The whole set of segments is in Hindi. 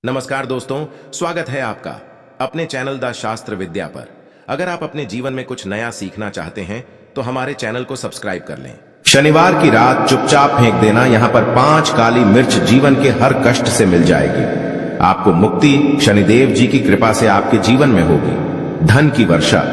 नमस्कार दोस्तों, स्वागत है आपका अपने चैनल द शास्त्र विद्या पर। अगर आप अपने जीवन में कुछ नया सीखना चाहते हैं तो हमारे चैनल को सब्सक्राइब कर लें। शनिवार की रात चुपचाप फेंक देना, यहाँ पर 5 काली मिर्च जीवन के हर कष्ट से मिल जाएगी। आपको मुक्ति शनिदेव जी की कृपा से आपके जीवन में होगी। धन की वर्षा।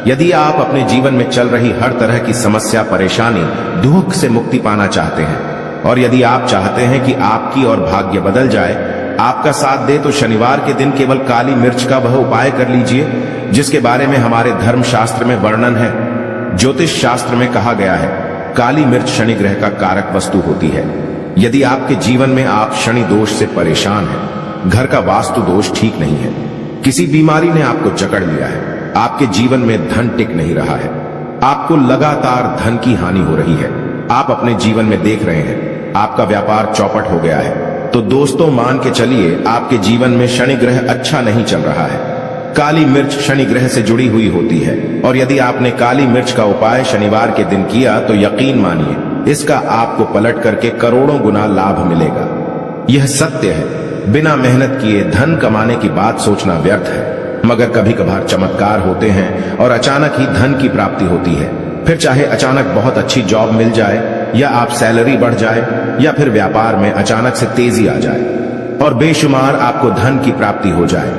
यदि आप अपने जीवन में चल रही हर तरह की समस्या, परेशानी, दुख से मुक्ति पाना चाहते हैं और यदि आप चाहते हैं कि आपकी और भाग्य बदल जाए, आपका साथ दे, तो शनिवार के दिन केवल काली मिर्च का वह उपाय कर लीजिए जिसके बारे में हमारे धर्म शास्त्र में वर्णन है। ज्योतिष शास्त्र में कहा गया है, काली मिर्च शनि ग्रह का कारक वस्तु होती है। यदि आपके जीवन में आप शनि दोष से परेशान हैं, घर का वास्तु दोष ठीक नहीं है, किसी बीमारी ने आपको जकड़ लिया है, आपके जीवन में धन टिक नहीं रहा है, आपको लगातार धन की हानि हो रही है, आप अपने जीवन में देख रहे हैं आपका व्यापार चौपट हो गया है, तो दोस्तों मान के चलिए आपके जीवन में शनि ग्रह अच्छा नहीं चल रहा है। काली मिर्च शनि ग्रह से जुड़ी हुई होती है और यदि आपने काली मिर्च का उपाय शनिवार के दिन किया तो यकीन मानिए इसका आपको पलट करके करोड़ों गुना लाभ मिलेगा। यह सत्य है। बिना मेहनत किए धन कमाने की बात सोचना व्यर्थ है, मगर कभी कभार चमत्कार होते हैं और अचानक ही धन की प्राप्ति होती है। फिर चाहे अचानक बहुत अच्छी जॉब मिल जाए या आप सैलरी बढ़ जाए या फिर व्यापार में अचानक से तेजी आ जाए और बेशुमार आपको धन की प्राप्ति हो जाए।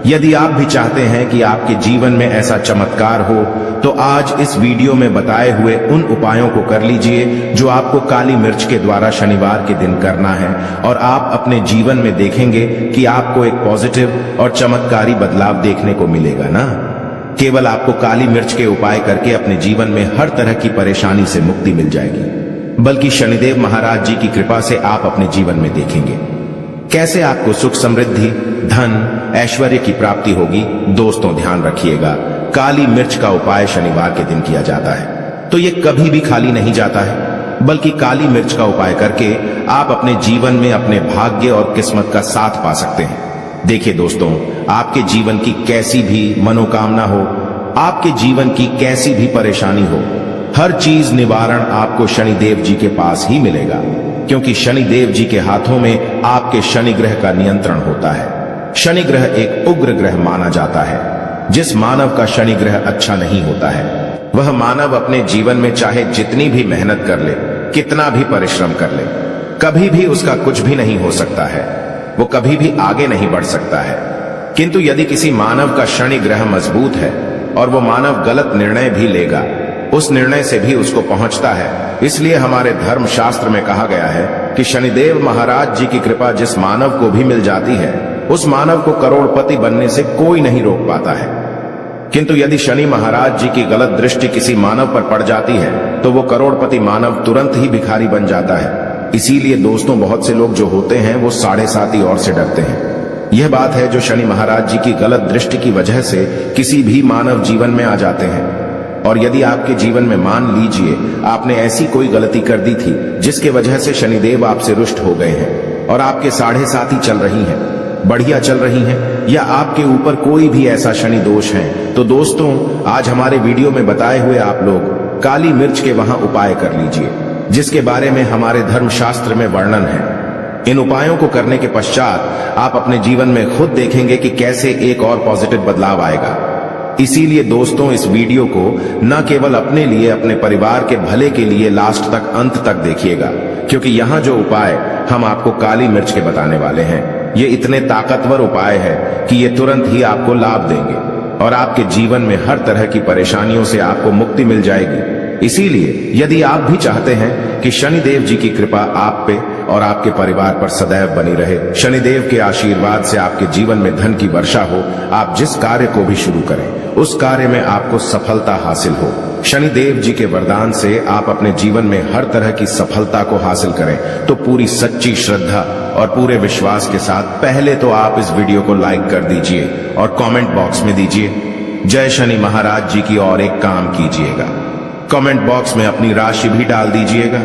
यदि आप भी चाहते हैं कि आपके जीवन में ऐसा चमत्कार हो तो आज इस वीडियो में बताए हुए उन उपायों को कर लीजिए जो आपको काली मिर्च के द्वारा शनिवार के दिन करना है और आप अपने जीवन में देखेंगे कि आपको एक पॉजिटिव और चमत्कारी बदलाव देखने को मिलेगा ना। केवल आपको काली मिर्च के उपाय करके अपने जीवन में हर तरह की परेशानी से मुक्ति मिल जाएगी, बल्कि शनिदेव महाराज जी की कृपा से आप अपने जीवन में देखेंगे कैसे आपको सुख, समृद्धि, धन, ऐश्वर्य की प्राप्ति होगी। दोस्तों ध्यान रखिएगा, काली मिर्च का उपाय शनिवार के दिन किया जाता है तो ये कभी भी खाली नहीं जाता है, बल्कि काली मिर्च का उपाय करके आप अपने जीवन में अपने भाग्य और किस्मत का साथ पा सकते हैं। देखिए दोस्तों, आपके जीवन की कैसी भी मनोकामना हो, आपके जीवन की कैसी भी परेशानी हो, हर चीज निवारण आपको शनिदेव जी के पास ही मिलेगा, क्योंकि शनिदेव जी के हाथों में आपके शनि ग्रह का नियंत्रण होता है। शनि ग्रह एक उग्र ग्रह माना जाता है। जिस मानव का शनि ग्रह अच्छा नहीं होता है वह मानव अपने जीवन में चाहे जितनी भी मेहनत कर ले, कितना भी परिश्रम कर ले, कभी भी उसका कुछ भी नहीं हो सकता है, वो कभी भी आगे नहीं बढ़ सकता है। किंतु यदि किसी मानव का शनि ग्रह मजबूत है और वो मानव गलत निर्णय भी लेगा, उस निर्णय से भी उसको पहुंचता है। इसलिए हमारे धर्म शास्त्र में कहा गया है कि शनिदेव महाराज जी की कृपा जिस मानव को भी मिल जाती है उस मानव को करोड़पति बनने से कोई नहीं रोक पाता है। किंतु यदि शनि महाराज जी की गलत दृष्टि किसी मानव पर पड़ जाती है तो वो करोड़पति मानव तुरंत ही भिखारी बन जाता है। इसीलिए दोस्तों, बहुत से लोग जो होते हैं वो 7.5 और से डरते हैं। यह बात है जो शनि महाराज जी की गलत दृष्टि की वजह से किसी भी मानव जीवन में आ जाते हैं। और यदि आपके जीवन में मान लीजिए आपने ऐसी कोई गलती कर दी थी जिसके वजह से शनिदेव आपसे रुष्ट हो गए हैं और आपके 7.5 चल रही हैं, बढ़िया चल रही हैं, या आपके ऊपर कोई भी ऐसा शनि दोष है, तो दोस्तों आज हमारे वीडियो में बताए हुए आप लोग काली मिर्च के वहां उपाय कर लीजिए जिसके बारे में हमारे धर्म शास्त्र में वर्णन है। इन उपायों को करने के पश्चात आप अपने जीवन में खुद देखेंगे कि कैसे एक और पॉजिटिव बदलाव आएगा। इसीलिए दोस्तों इस वीडियो को न केवल अपने लिए, अपने परिवार के भले के लिए लास्ट तक, अंत तक देखिएगा, क्योंकि यहाँ जो उपाय हम आपको काली मिर्च के बताने वाले हैं ये इतने ताकतवर उपाय है कि ये तुरंत ही आपको लाभ देंगे और आपके जीवन में हर तरह की परेशानियों से आपको मुक्ति मिल जाएगी। इसीलिए यदि आप भी चाहते हैं कि शनिदेव जी की कृपा आप पे और आपके परिवार पर सदैव बनी रहे, शनिदेव के आशीर्वाद से आपके जीवन में धन की वर्षा हो, आप जिस कार्य को भी शुरू करें उस कार्य में आपको सफलता हासिल हो, शनिदेव जी के वरदान से आप अपने जीवन में हर तरह की सफलता को हासिल करें, तो पूरी सच्ची श्रद्धा और पूरे विश्वास के साथ पहले तो आप इस वीडियो को लाइक कर दीजिए और कमेंट बॉक्स में दीजिए जय शनि महाराज जी की, और एक काम कीजिएगा, कमेंट बॉक्स में अपनी राशि भी डाल दीजिएगा।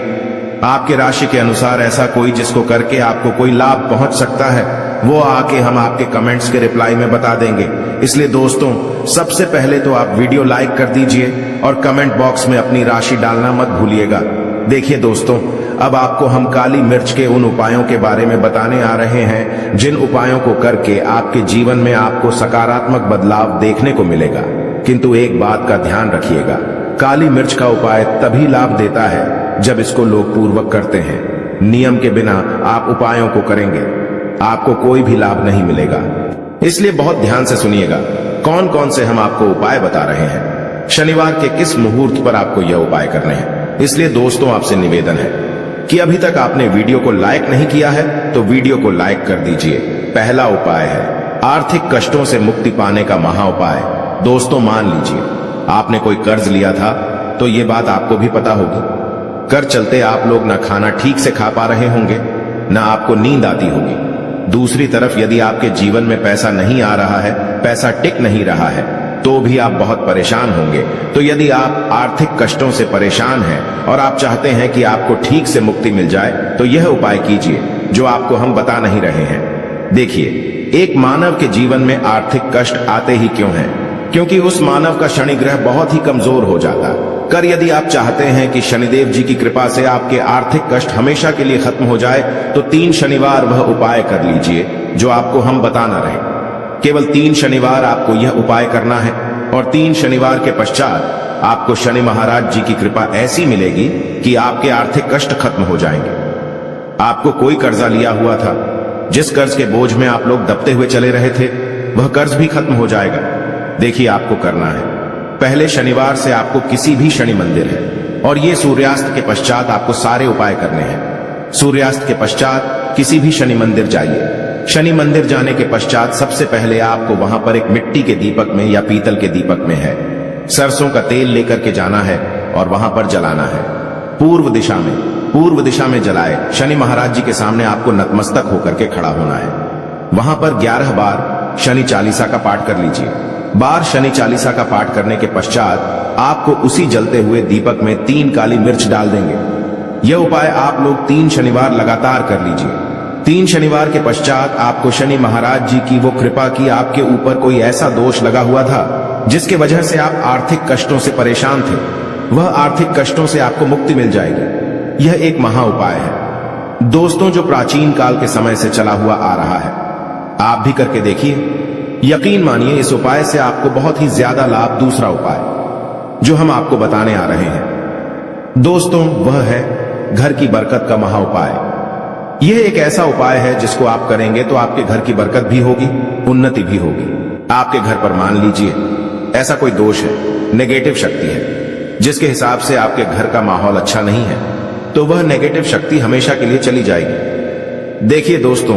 आपके राशि के अनुसार ऐसा कोई जिसको करके आपको कोई लाभ पहुंच सकता है वो आके हम आपके कमेंट्स के रिप्लाई में बता देंगे। इसलिए दोस्तों सबसे पहले तो आप वीडियो लाइक कर दीजिए और कमेंट बॉक्स में अपनी राशि डालना मत भूलिएगा। देखिए दोस्तों, अब आपको हम काली मिर्च के उन उपायों के बारे में बताने आ रहे हैं जिन उपायों को करके आपके जीवन में आपको सकारात्मक बदलाव देखने को मिलेगा। किंतु एक बात का ध्यान रखिएगा, काली मिर्च का उपाय तभी लाभ देता है जब इसको लोग पूर्वक करते हैं। नियम के बिना आप उपायों को करेंगे, आपको कोई भी लाभ नहीं मिलेगा। इसलिए बहुत ध्यान से सुनिएगा कौन कौन से हम आपको उपाय बता रहे हैं, शनिवार के किस मुहूर्त पर आपको यह उपाय करने हैं। इसलिए दोस्तों आपसे निवेदन है कि अभी तक आपने वीडियो को लाइक नहीं किया है तो वीडियो को लाइक कर दीजिए। पहला उपाय है आर्थिक कष्टों से मुक्ति पाने का महा उपाय। दोस्तों मान लीजिए आपने कोई कर्ज लिया था तो ये बात आपको भी पता होगी। कर्ज चलते आप लोग न खाना ठीक से खा पा रहे होंगे, न आपको नींद आती होगी। दूसरी तरफ यदि आपके जीवन में पैसा नहीं आ रहा है, पैसा टिक नहीं रहा है, तो भी आप बहुत परेशान होंगे। तो यदि आप आर्थिक कष्टों से परेशान हैं और आप चाहते हैं कि आपको ठीक से मुक्ति मिल जाए तो यह उपाय कीजिए जो आपको हम बता नहीं रहे हैं। देखिए, एक मानव के जीवन में आर्थिक कष्ट आते ही क्यों हैं? क्योंकि उस मानव का शनि ग्रह बहुत ही कमजोर हो जाता है। कर यदि आप चाहते हैं कि शनिदेव जी की कृपा से आपके आर्थिक कष्ट हमेशा के लिए खत्म हो जाए तो 3 शनिवार वह उपाय कर लीजिए जो आपको हम बताना रहे। केवल 3 शनिवार आपको यह उपाय करना है और 3 शनिवार के पश्चात आपको शनि महाराज जी की कृपा ऐसी मिलेगी कि आपके आर्थिक कष्ट खत्म हो जाएंगे। आपको कोई कर्जा लिया हुआ था, जिस कर्ज के बोझ में आप लोग दबते हुए चले रहे थे, वह कर्ज भी खत्म हो जाएगा। देखिए, आपको करना है पहले शनिवार से आपको किसी भी शनि मंदिर है और ये सूर्यास्त के पश्चात आपको सारे उपाय करने हैं। सूर्यास्त के पश्चात किसी भी शनि मंदिर जाइए। शनि मंदिर जाने के पश्चात सबसे पहले आपको वहां पर एक मिट्टी के दीपक में या पीतल के दीपक में है सरसों का तेल लेकर के जाना है और वहां पर जलाना है। पूर्व दिशा में जलाए शनि महाराज जी के सामने आपको नतमस्तक होकर के खड़ा होना है। वहां पर 11 बार शनि चालीसा का पाठ कर लीजिए। बार शनि चालीसा का पाठ करने के पश्चात आपको उसी जलते हुए दीपक में 3 काली मिर्च डाल देंगे। यह उपाय आप लोग 3 शनिवार लगातार कर लीजिए। 3 शनिवार के पश्चात आपको शनि महाराज जी की वो कृपा की आपके ऊपर कोई ऐसा दोष लगा हुआ था जिसके वजह से आप आर्थिक कष्टों से परेशान थे, वह आर्थिक कष्टों से आपको मुक्ति मिल जाएगी। यह एक महा उपाय है दोस्तों, जो प्राचीन काल के समय से चला हुआ आ रहा है। आप भी करके देखिए, यकीन मानिए इस उपाय से आपको बहुत ही ज्यादा लाभ। दूसरा उपाय जो हम आपको बताने आ रहे हैं दोस्तों, वह है घर की बरकत का महा उपाय। यह एक ऐसा उपाय है जिसको आप करेंगे तो आपके घर की बरकत भी होगी, उन्नति भी होगी। आपके घर पर मान लीजिए ऐसा कोई दोष है, नेगेटिव शक्ति है, जिसके हिसाब से आपके घर का माहौल अच्छा नहीं है, तो वह नेगेटिव शक्ति हमेशा के लिए चली जाएगी। देखिए दोस्तों,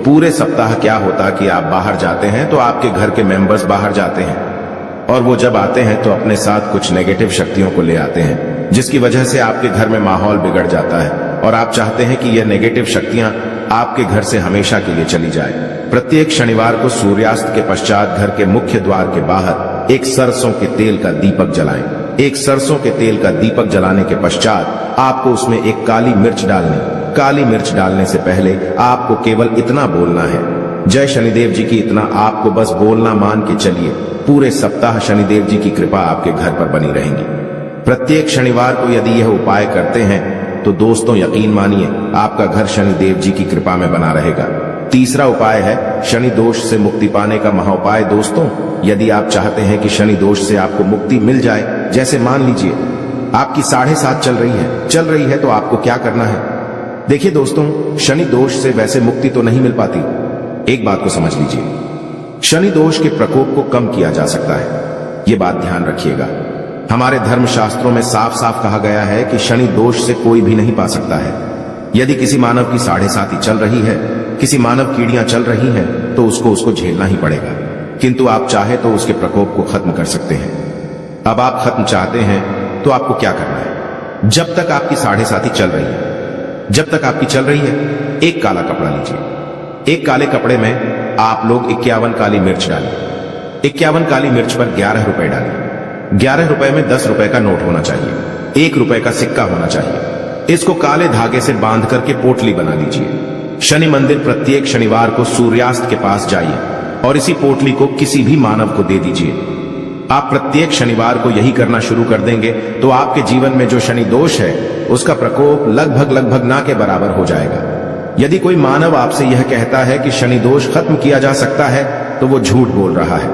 पूरे सप्ताह क्या होता कि आप बाहर जाते हैं तो आपके घर के मेंबर्स बाहर जाते हैं और वो जब आते हैं तो अपने साथ कुछ नेगेटिव शक्तियों को ले आते हैं, जिसकी वजह से आपके घर में माहौल बिगड़ जाता है और आप चाहते हैं कि यह नेगेटिव शक्तियां आपके घर से हमेशा के लिए चली जाए। प्रत्येक शनिवार को सूर्यास्त के पश्चात घर के मुख्य द्वार के बाहर एक सरसों के तेल का दीपक जलाएं। एक सरसों के तेल का दीपक जलाने के पश्चात आपको उसमें एक काली मिर्च डालनी। काली मिर्च डालने से पहले आपको केवल इतना बोलना है, जय शनिदेव जी की। इतना आपको बस बोलना, मान के चलिए पूरे सप्ताह शनिदेव जी की कृपा आपके घर पर बनी रहेगी। प्रत्येक शनिवार को यदि यह उपाय करते हैं तो दोस्तों यकीन मानिए आपका घर शनिदेव जी की कृपा में बना रहेगा। तीसरा उपाय है शनि दोष से मुक्ति पाने का महा उपाय। दोस्तों, यदि आप चाहते हैं कि शनि दोष से आपको मुक्ति मिल जाए, जैसे मान लीजिए आपकी 7.5 चल रही है तो आपको क्या करना है? देखिए दोस्तों, शनि दोष से वैसे मुक्ति तो नहीं मिल पाती। एक बात को समझ लीजिए, शनि दोष के प्रकोप को कम किया जा सकता है। यह बात ध्यान रखिएगा। हमारे धर्म शास्त्रों में साफ साफ कहा गया है कि शनि दोष से कोई भी नहीं पा सकता है। यदि किसी मानव की 7.5 चल रही है, किसी मानव कीड़ियां चल रही हैं, तो उसको झेलना ही पड़ेगा। किंतु आप चाहे तो उसके प्रकोप को खत्म कर सकते हैं। अब आप खत्म चाहते हैं तो आपको क्या करना है? जब तक आपकी 7.5 चल रही है, जब तक आपकी चल रही है, एक काला कपड़ा लीजिए। एक काले कपड़े में आप लोग 51 काली मिर्च डालें। 51 काली मिर्च पर 11 रुपए डालें। 11 रुपए में 10 रुपए का नोट होना चाहिए, 1 रुपए का सिक्का होना चाहिए। इसको काले धागे से बांध करके पोटली बना लीजिए। शनि मंदिर प्रत्येक शनिवार को सूर्यास्त के पास जाइए और इसी पोटली को किसी भी मानव को दे दीजिए। आप प्रत्येक शनिवार को यही करना शुरू कर देंगे तो आपके जीवन में जो शनि दोष है उसका प्रकोप लगभग ना के बराबर हो जाएगा। यदि कोई मानव आपसे यह कहता है कि शनि दोष खत्म किया जा सकता है तो वो झूठ बोल रहा है।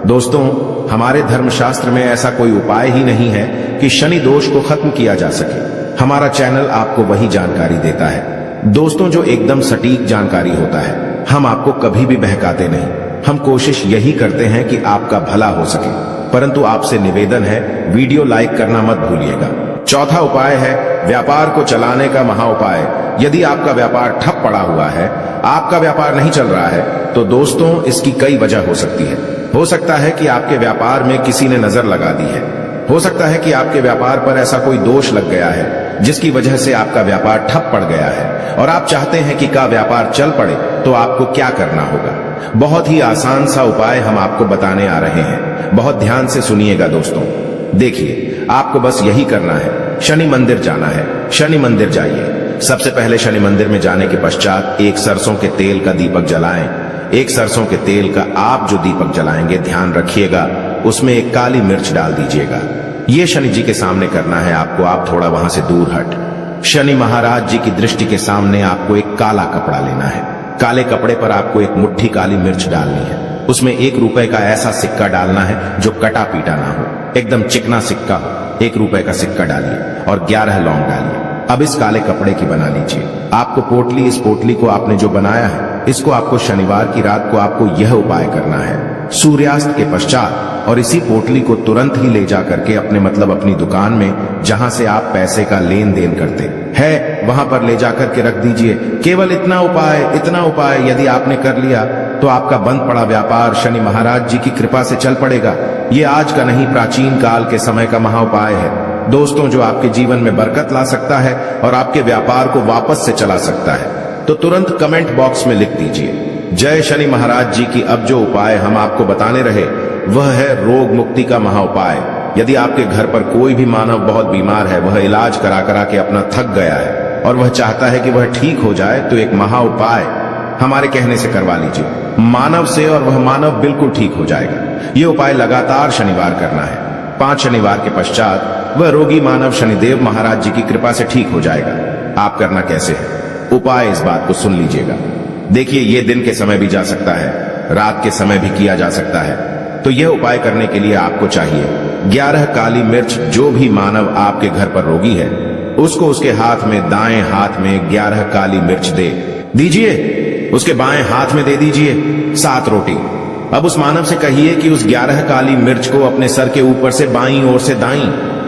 दोस्तों, हमारे धर्मशास्त्र में ऐसा कोई उपाय ही नहीं है कि शनि दोष को खत्म किया जा सके। हमारा चैनल आपको वही जानकारी देता है दोस्तों जो एकदम सटीक जानकारी होता है। हम आपको कभी भी बहकाते नहीं। हम कोशिश यही करते हैं कि आपका भला हो सके, परंतु आपसे निवेदन है वीडियो लाइक करना मत भूलिएगा। चौथा उपाय है व्यापार को चलाने का महा उपाय। यदि आपका व्यापार ठप पड़ा हुआ है, आपका व्यापार नहीं चल रहा है, तो दोस्तों इसकी कई वजह हो सकती है। हो सकता है कि आपके व्यापार में किसी ने नजर लगा दी है। हो सकता है कि आपके व्यापार पर ऐसा कोई दोष लग गया है जिसकी वजह से आपका व्यापार ठप पड़ गया है और आप चाहते हैं कि का व्यापार चल पड़े, तो आपको क्या करना होगा। बहुत ही आसान सा उपाय हम आपको बताने आ रहे हैं। बहुत ध्यान से सुनिएगा दोस्तों। देखिए, आपको बस यही करना है, शनि मंदिर जाना है। शनि मंदिर जाइए। सबसे पहले शनि मंदिर में जाने के पश्चात एक सरसों के तेल का दीपक जलाएं। एक सरसों के तेल का आप जो दीपक जलाएंगे, ध्यान रखिएगा उसमें एक काली मिर्च डाल दीजिएगा। ये शनि जी के सामने करना है आपको। आप थोड़ा वहां से दूर हट। शनि महाराज जी की दृष्टि के सामने आपको एक काला कपड़ा लेना है। काले कपड़े पर आपको एक मुट्ठी काली मिर्च डालनी है। उसमें 1 रुपए का ऐसा सिक्का डालना है जो कटा पीटा ना हो, एकदम चिकना सिक्का हो। 1 रुपए का सिक्का डालिए और 11 लौंग डालिए। अब इस काले कपड़े की बना लीजिए आपको पोटली। इस पोटली को आपने जो बनाया है, इसको आपको शनिवार की रात को आपको यह उपाय करना है सूर्यास्त के पश्चात, और इसी पोटली को तुरंत ही ले जा करके अपनी दुकान में जहां से आप पैसे का लेन देन करते हैं वहां पर ले जाकर के रख दीजिए। केवल इतना उपाय यदि आपने कर लिया तो आपका बंद पड़ा व्यापार शनि महाराज जी की कृपा से चल पड़ेगा। ये आज का नहीं, प्राचीन काल के समय का महा उपाय है दोस्तों, जो आपके जीवन में बरकत ला सकता है और आपके व्यापार को वापस से चला सकता है। तो तुरंत कमेंट बॉक्स में लिख दीजिए जय शनि महाराज जी की। अब जो उपाय हम आपको बताने रहे वह है रोग मुक्ति का महा उपाय। यदि आपके घर पर कोई भी मानव बहुत बीमार है, वह इलाज करा के अपना थक गया है और वह चाहता है कि वह ठीक हो जाए, तो एक महा उपाय हमारे कहने से करवा लीजिए मानव से, और वह मानव बिल्कुल ठीक हो जाएगा। ये उपाय लगातार शनिवार करना है। 5 शनिवार के पश्चात वह रोगी मानव शनिदेव महाराज जी की कृपा से ठीक हो जाएगा। आप करना कैसे है उपाय, इस बात को सुन लीजिएगा। देखिए, ये दिन के समय भी जा सकता है, रात के समय भी किया जा सकता है। तो यह उपाय करने के लिए आपको चाहिए 11 काली मिर्च। जो भी मानव आपके घर पर रोगी है, उसको उसके हाथ में, दाएं हाथ में 11 काली मिर्च दे दीजिए। उसके बाएं हाथ में दे दीजिए 7 रोटी। अब उस मानव से कहिए कि उस 11 काली मिर्च को अपने सर के ऊपर से बाईं ओर से दाईं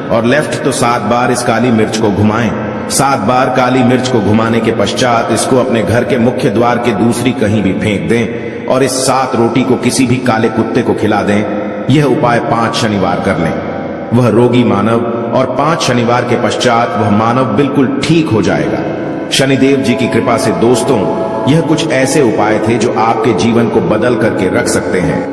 और लेफ्ट तो 7 बार इस काली मिर्च को घुमाएं। 7 बार काली मिर्च को घुमाने के पश्चात इसको अपने घर के मुख्य द्वार के दूसरी कहीं भी फेंक दें और इस 7 रोटी को किसी भी काले कुत्ते को खिला दें। यह उपाय 5 शनिवार कर लें। वह रोगी मानव, और 5 शनिवार के पश्चात वह मानव बिल्कुल ठीक हो जाएगा शनिदेव जी की कृपा से। दोस्तों, यह कुछ ऐसे उपाय थे जो आपके जीवन को बदल करके रख सकते हैं।